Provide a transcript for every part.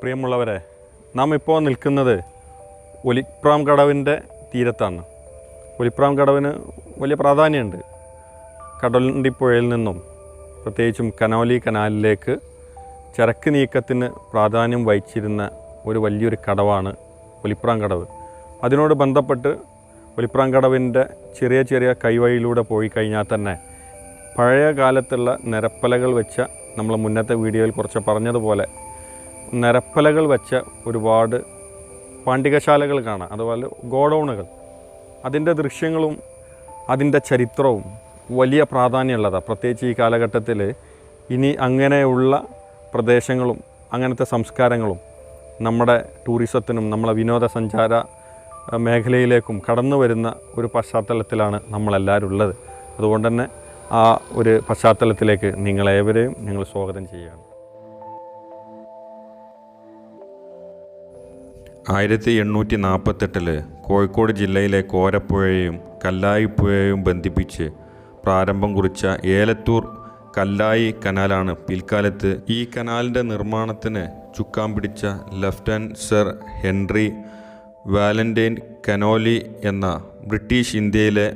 പ്രിയമുള്ളവരെ, നാം ഇപ്പോൾ നിൽക്കുന്നത് ഒലിപ്രാംകടവിൻ്റെ തീരത്താണ്. ഒലിപ്രാംകടവിന് വലിയ പ്രാധാന്യമുണ്ട്. കടലുണ്ടിപ്പുഴയിൽ നിന്നും പ്രത്യേകിച്ചും കനോലി കനാലിലേക്ക് ചരക്ക് നീക്കത്തിന് പ്രാധാന്യം വഹിച്ചിരുന്ന ഒരു വലിയൊരു കടവാണ് ഒലിപ്രാംകടവ്. അതിനോട് ബന്ധപ്പെട്ട് ഒലിപ്രാംകടവിൻ്റെ ചെറിയ ചെറിയ കൈവഴിയിലൂടെ പോയി കഴിഞ്ഞാൽ തന്നെ പഴയ കാലത്തുള്ള നിരപ്പലകൾ വെച്ച, നമ്മൾ മുന്നത്തെ വീഡിയോയിൽ കുറച്ച് പറഞ്ഞതുപോലെ നിരപ്പലകൾ വെച്ച ഒരുപാട് പാണ്ഡികശാലകൾ കാണാം. അതുപോലെ ഗോഡൗണുകൾ, അതിൻ്റെ ദൃശ്യങ്ങളും അതിൻ്റെ ചരിത്രവും വലിയ പ്രാധാന്യമുള്ളതാണ്. പ്രത്യേകിച്ച് ഈ കാലഘട്ടത്തിൽ ഇനി അങ്ങനെയുള്ള പ്രദേശങ്ങളും അങ്ങനത്തെ സംസ്കാരങ്ങളും നമ്മുടെ ടൂറിസത്തിനും നമ്മളെ വിനോദസഞ്ചാര മേഖലയിലേക്കും കടന്നു വരുന്ന ഒരു പശ്ചാത്തലത്തിലാണ് നമ്മളെല്ലാവരും ഉള്ളത്. അതുകൊണ്ട് തന്നെ ആ ഒരു പശ്ചാത്തലത്തിലേക്ക് നിങ്ങളേവരെയും ഞങ്ങൾ സ്വാഗതം ചെയ്യുകയാണ്. 1848 കോഴിക്കോട് ജില്ലയിലെ കോരപ്പുഴയെയും കല്ലായിപ്പുഴയെയും ബന്ധിപ്പിച്ച് പ്രാരംഭം കുറിച്ച ഏലത്തൂർ കല്ലായി കനാലാണ് പിൽക്കാലത്ത് ഈ കനാലിൻ്റെ നിർമ്മാണത്തിന് ചുക്കാൻ പിടിച്ച lieutenant sir Henry Valentine Conolly എന്ന ബ്രിട്ടീഷ് ഇന്ത്യയിലെ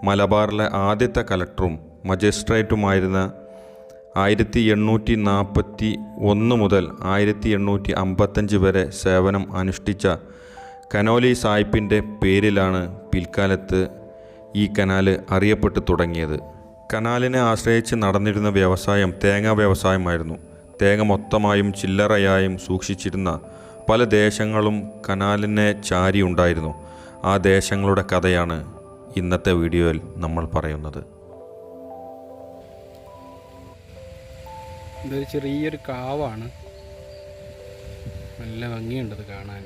മലബാറിലെ ആദ്യത്തെ കളക്ടറും മജിസ്ട്രേറ്റുമായിരുന്ന 1841 മുതൽ 1855 വരെ സേവനം അനുഷ്ഠിച്ച കനോലി സാഹിബിൻ്റെ പേരിലാണ് പിൽക്കാലത്ത് ഈ കനാൽ അറിയപ്പെട്ടു തുടങ്ങിയത്. കനാലിനെ ആശ്രയിച്ച് നടന്നിരുന്ന വ്യവസായം തേങ്ങ വ്യവസായമായിരുന്നു. തേങ്ങ മൊത്തമായും ചില്ലറയായും സൂക്ഷിച്ചിരുന്ന പല ദേശങ്ങളും കനാലിനെ ചാരി ഉണ്ടായിരുന്നു. ആ ദേശങ്ങളുടെ കഥയാണ് ഇന്നത്തെ വീഡിയോയിൽ നമ്മൾ പറയുന്നത്. ഇതൊരു ചെറിയൊരു കാവാണ്. നല്ല ഭംഗിയുണ്ടത് കാണാൻ.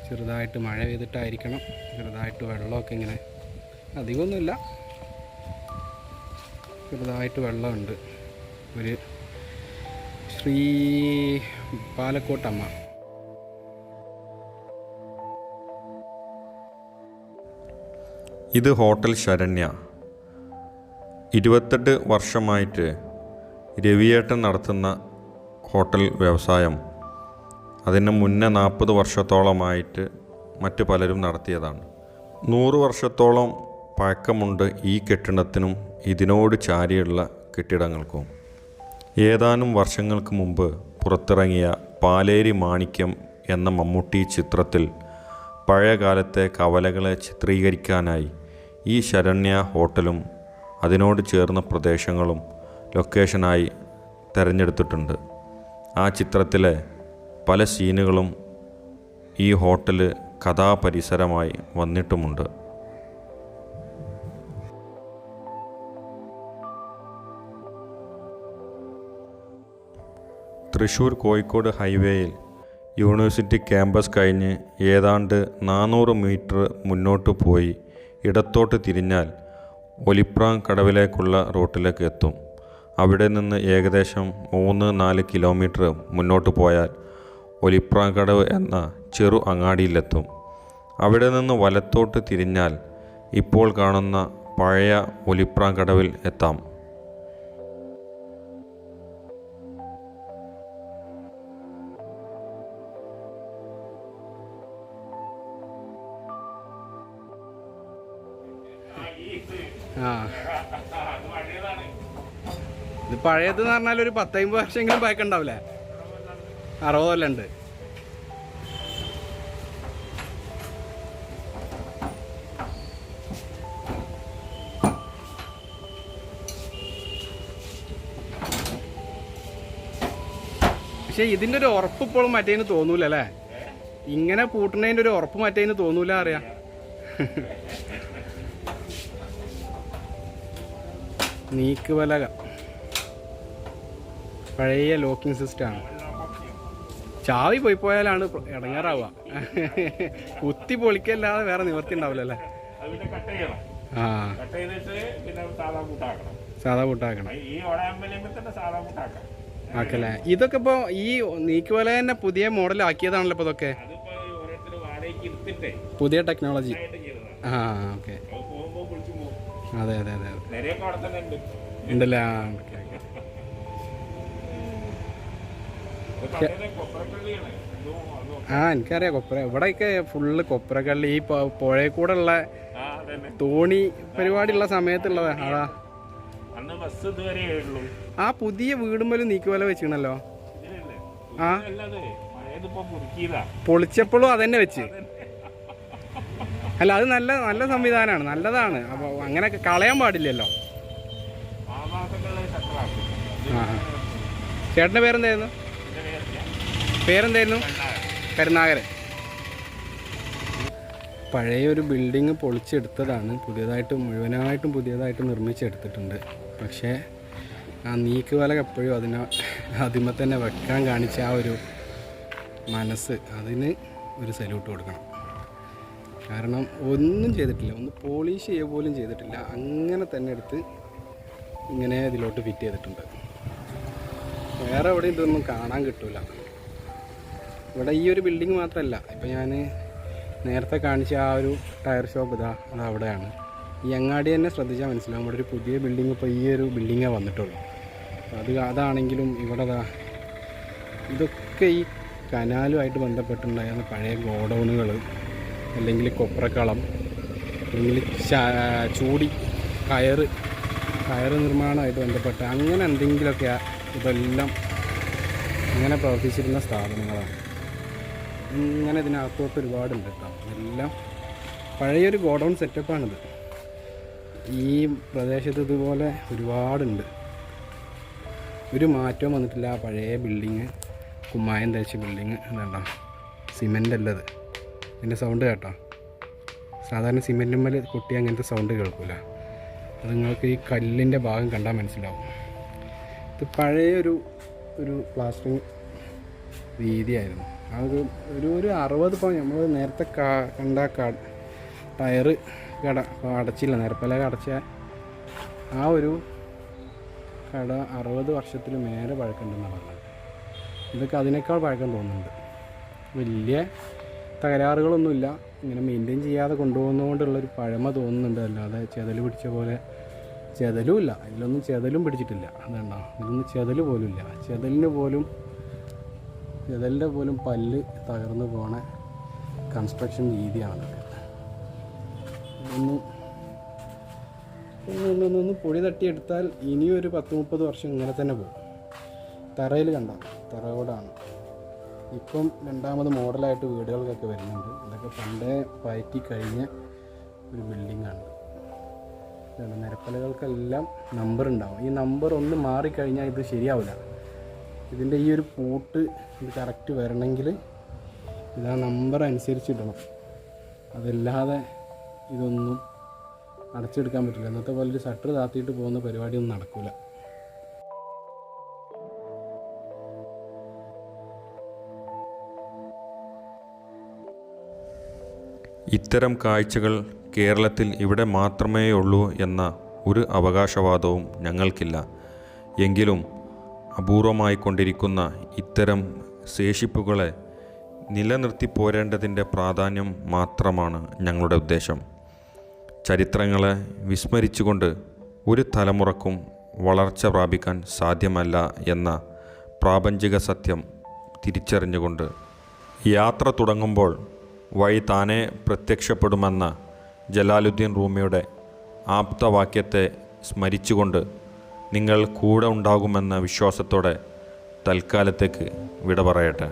ചെറുതായിട്ട് മഴ പെയ്തിട്ടായിരിക്കണം ചെറുതായിട്ട് വെള്ളമൊക്കെ ഇങ്ങനെ, അധികമൊന്നുമില്ല, ചെറുതായിട്ട് വെള്ളമുണ്ട്. ഒരു ശ്രീ പാലക്കോട്ടമ്മ. ഇത് ഹോട്ടൽ ശരണ്യ. 28 വർഷമായിട്ട് രവിയേട്ടൻ നടത്തുന്ന ഹോട്ടൽ വ്യവസായം. അതിന് മുന്നേ 40 വർഷത്തോളമായിട്ട് മറ്റു പലരും നടത്തിയതാണ്. 100 വർഷത്തോളം പഴക്കമുണ്ട് ഈ കെട്ടിടത്തിനും ഇതിനോട് ചാരിയുള്ള കെട്ടിടങ്ങൾക്കും. ഏതാനും വർഷങ്ങൾക്ക് മുമ്പ് പുറത്തിറങ്ങിയ പാലേരി മാണിക്യം എന്ന മമ്മൂട്ടി ചിത്രത്തിൽ പഴയകാലത്തെ കവലകളെ ചിത്രീകരിക്കാനായി ഈ ശരണ്യ ഹോട്ടലും അതിനോട് ചേർന്ന പ്രദേശങ്ങളും ലൊക്കേഷനായി തിരഞ്ഞെടുത്തിട്ടുണ്ട്. ആ ചിത്രത്തിലെ പല സീനുകളും ഈ ഹോട്ടൽ കഥാപരിസരമായി വന്നിട്ടുമുണ്ട്. തൃശ്ശൂർ കോഴിക്കോട് ഹൈവേയിൽ യൂണിവേഴ്സിറ്റി ക്യാമ്പസ് കഴിഞ്ഞ് ഏതാണ്ട് 400 മീറ്റർ മുന്നോട്ട് പോയി ഇടത്തോട്ട് തിരിഞ്ഞാൽ ഒലിപ്രാംകടവിലേക്കുള്ള റൂട്ടിലേക്ക് എത്തും. അവിടെ നിന്ന് ഏകദേശം 3-4 കിലോമീറ്റർ മുന്നോട്ട് പോയാൽ ഒലിപ്രാംകടവ് എന്ന ചെറു അങ്ങാടിയിലെത്തും. അവിടെ നിന്ന് വലത്തോട്ട് തിരിഞ്ഞാൽ ഇപ്പോൾ കാണുന്ന പഴയ ഒലിപ്രാംകടവിൽ എത്താം. ഇത് പഴയതെന്ന് പറഞ്ഞാൽ ഒരു 10-50 വർഷമെങ്കിലും പഴക്കമുണ്ടാവില്ലേ? 60 കൊല്ലം ഉണ്ട്. പക്ഷെ ഇതിൻ്റെ ഒരു ഉറപ്പ് ഇപ്പോഴും മറ്റേന് തോന്നൂല അല്ലേ? ഇങ്ങനെ പൂട്ടുന്നതിൻ്റെ ഒരു ഉറപ്പ് മറ്റേന് തോന്നൂല അറിയാം. നീക്കുവലക പഴയ ലോക്കിംഗ് സിസ്റ്റമാണ്. ചാവി പോയി പോയാലാണ് ഇടങ്ങാറാവുക. കുത്തി പൊളിക്കല്ലാതെ വേറെ നിവർത്തി ഉണ്ടാവില്ലല്ലേ? ആ, സാധാ പൂട്ടാക്കണം ആക്കല്ലേ. ഇതൊക്കെ ഇപ്പോൾ ഈ നീക്കുവല തന്നെ പുതിയ മോഡൽ ആക്കിയതാണല്ലോ ഇപ്പോൾ. ഇതൊക്കെ പുതിയ ടെക്നോളജി. ആ, ഓക്കെ. അതെ അതെ അതെ അതെ ഉണ്ടല്ലേ. ആ, ഓക്കെ ഓക്കെ. ആ എനിക്കറിയാം കൊപ്ര. ഇവിടെയൊക്കെ ഫുള്ള് കൊപ്രക്കള്ളി. ഈ പുഴയിൽ കൂടെ ഉള്ള തോണി പരിപാടിയുള്ള സമയത്തുള്ളതാ. അതാ ആ പുതിയ വീടുമ്പോലും നീക്കുവല വെച്ചിണല്ലോ. ആ പൊളിച്ചപ്പോഴും അതന്നെ വെച്ച്. അല്ല അത് നല്ല നല്ല സംവിധാനമാണ്, നല്ലതാണ്. അപ്പോൾ അങ്ങനെ കളയാൻ പാടില്ലല്ലോ. ആ ചേട്ടൻ്റെ പേരെന്തായിരുന്നു? പേരെന്തായിരുന്നു? കരുണാകരൻ. പഴയൊരു ബിൽഡിങ് പൊളിച്ചെടുത്തതാണ്, മുഴുവനായിട്ടും പുതിയതായിട്ട് നിർമ്മിച്ചെടുത്തിട്ടുണ്ട്. പക്ഷേ ആ നീക്കുവല എപ്പോഴും അതിന്മേൽ തന്നെ വെക്കാൻ കാണിച്ച ആ ഒരു മനസ്സ്, അതിന് ഒരു സല്യൂട്ട് കൊടുക്കണം. കാരണം ഒന്നും ചെയ്തിട്ടില്ല, ഒന്ന് പോളിഷ് ചെയ്യുക പോലും ചെയ്തിട്ടില്ല. അങ്ങനെ തന്നെ എടുത്ത് ഇങ്ങനെ ഇതിലോട്ട് ഫിറ്റ് ചെയ്തിട്ടുണ്ട്. വേറെ എവിടെ ഇതൊന്നും കാണാൻ കിട്ടില്ല. ഇവിടെ ഈ ഒരു ബിൽഡിങ് മാത്രമല്ല, ഇപ്പം ഞാൻ നേരത്തെ കാണിച്ച ആ ഒരു ടയർ ഷോപ്പ് അത് അവിടെയാണ്. ഈ അങ്ങാടി തന്നെ ശ്രദ്ധിച്ചാൽ മനസ്സിലാവും. ഇവിടെ ഒരു പുതിയ ബിൽഡിങ്, ഇപ്പോൾ ഈ ഒരു ബിൽഡിങ്ങാണ് വന്നിട്ടുള്ളൂ. അതാണെങ്കിലും ഇവിടെ ഇതൊക്കെ ഈ കനാലുമായിട്ട് ബന്ധപ്പെട്ടുണ്ടായിരുന്ന പഴയ ഗോഡൗണുകൾ, അല്ലെങ്കിൽ കൊപ്രക്കളം, അല്ലെങ്കിൽ ചൂടി കയറ് നിർമ്മാണമായിട്ട് ബന്ധപ്പെട്ട അങ്ങനെ എന്തെങ്കിലുമൊക്കെ ഇതെല്ലാം ഇങ്ങനെ പ്രവർത്തിച്ചിരുന്ന സ്ഥാപനങ്ങളാണ്. ഇങ്ങനെ ഇതിനകത്തോട്ട് ഒരുപാടുണ്ട് കേട്ടോ. ഇതെല്ലാം പഴയൊരു ഗോഡൗൺ സെറ്റപ്പാണിത്. ഈ പ്രദേശത്ത് ഇതുപോലെ ഒരുപാടുണ്ട്. ഒരു മാറ്റവും വന്നിട്ടില്ല. ആ പഴയ ബിൽഡിങ്, കുമ്മായം തേച്ച ബിൽഡിങ്. എന്താ സിമെൻ്റ് അല്ലത്. ഇതിൻ്റെ സൗണ്ട് കേട്ടോ. സാധാരണ സിമെൻറ്റുമ്മൽ കൊട്ടി അങ്ങനത്തെ സൗണ്ട് കേൾക്കില്ല. അത് നിങ്ങൾക്ക് ഈ കല്ലിൻ്റെ ഭാഗം കണ്ടാൽ മനസ്സിലാവും. ഇത് പഴയൊരു പ്ലാസ്റ്ററിങ് രീതിയായിരുന്നു. അത് ഒരു 60 പവൻ നമ്മൾ നേരത്തെ കണ്ട ടയറ് കട അടച്ചില്ല, നിരപ്പലക അടച്ച ആ ഒരു കട 60 വർഷത്തിൽ മേലെ പഴക്കമുണ്ടെന്നാണ് പറഞ്ഞത്. ഇതൊക്കെ അതിനേക്കാൾ പഴക്കം തോന്നുന്നുണ്ട്. വലിയ തകരാറുകളൊന്നുമില്ല. ഇങ്ങനെ മെയിൻറ്റെയിൻ ചെയ്യാതെ കൊണ്ടുപോകുന്നതുകൊണ്ടുള്ളൊരു പഴമ തോന്നുന്നുണ്ട്. അല്ലാതെ ചെതൽ പിടിച്ച പോലെ ചെതലും ഇല്ല. ഇതിലൊന്നും ചെതലും പിടിച്ചിട്ടില്ല. അതുകൊണ്ടോ ഇതിലൊന്നും ചെതൽ പോലും ഇല്ല. ചെതലിൻ്റെ പോലും പല്ല് തകർന്നു പോണ കൺസ്ട്രക്ഷൻ രീതിയാണ്. ഒന്ന് പൊടി തട്ടിയെടുത്താൽ ഇനിയൊരു 10-30 വർഷം ഇങ്ങനെ തന്നെ പോകും. തറയിൽ കണ്ട തറയോടാണ്. ഇപ്പം രണ്ടാമത് മോഡലായിട്ട് വീടുകൾക്കൊക്കെ വരുന്നുണ്ട്. ഇതൊക്കെ പണ്ടേ പയറ്റി കഴിഞ്ഞ ഒരു ബിൽഡിങ്ങാണ്. നിരപ്പലകൾക്കെല്ലാം നമ്പർ ഉണ്ടാവും. ഈ നമ്പർ ഒന്ന് മാറിക്കഴിഞ്ഞാൽ ഇത് ശരിയാവില്ല. ഇതിൻ്റെ ഈ ഒരു പൂട്ട് ഇത് കറക്റ്റ് വരണമെങ്കിൽ ഇത് ആ നമ്പർ അനുസരിച്ചിടണം. അതല്ലാതെ ഇതൊന്നും അടച്ചെടുക്കാൻ പറ്റില്ല. ഇന്നത്തെ പോലെ ഒരു ഷട്ടർ താത്തിയിട്ട് പോകുന്ന പരിപാടിയൊന്നും നടക്കില്ല. ഇത്തരം കാഴ്ചകൾ കേരളത്തിൽ ഇവിടെ മാത്രമേ ഉള്ളൂ എന്ന ഒരു അവകാശവാദവും ഞങ്ങൾക്കില്ല. എങ്കിലും അപൂർവമായിക്കൊണ്ടിരിക്കുന്ന ഇത്തരം ശേഷിപ്പുകളെ നിലനിർത്തി പോരേണ്ടതിൻ്റെ പ്രാധാന്യം മാത്രമാണ് ഞങ്ങളുടെ ഉദ്ദേശം. ചരിത്രങ്ങളെ വിസ്മരിച്ചുകൊണ്ട് ഒരു തലമുറക്കും വളർച്ച പ്രാപിക്കാൻ സാധ്യമല്ല എന്ന പ്രാപഞ്ചിക സത്യം തിരിച്ചറിഞ്ഞുകൊണ്ട് യാത്ര തുടങ്ങുമ്പോൾ വഴി താനെ പ്രത്യക്ഷപ്പെടുമെന്ന ജലാലുദ്ദീൻ റൂമിയുടെ ആപ്തവാക്യത്തെ സ്മരിച്ചുകൊണ്ട് നിങ്ങൾ കൂടെ ഉണ്ടാകുമെന്ന വിശ്വാസത്തോടെ തൽക്കാലത്തേക്ക് വിട പറയട്ടെ.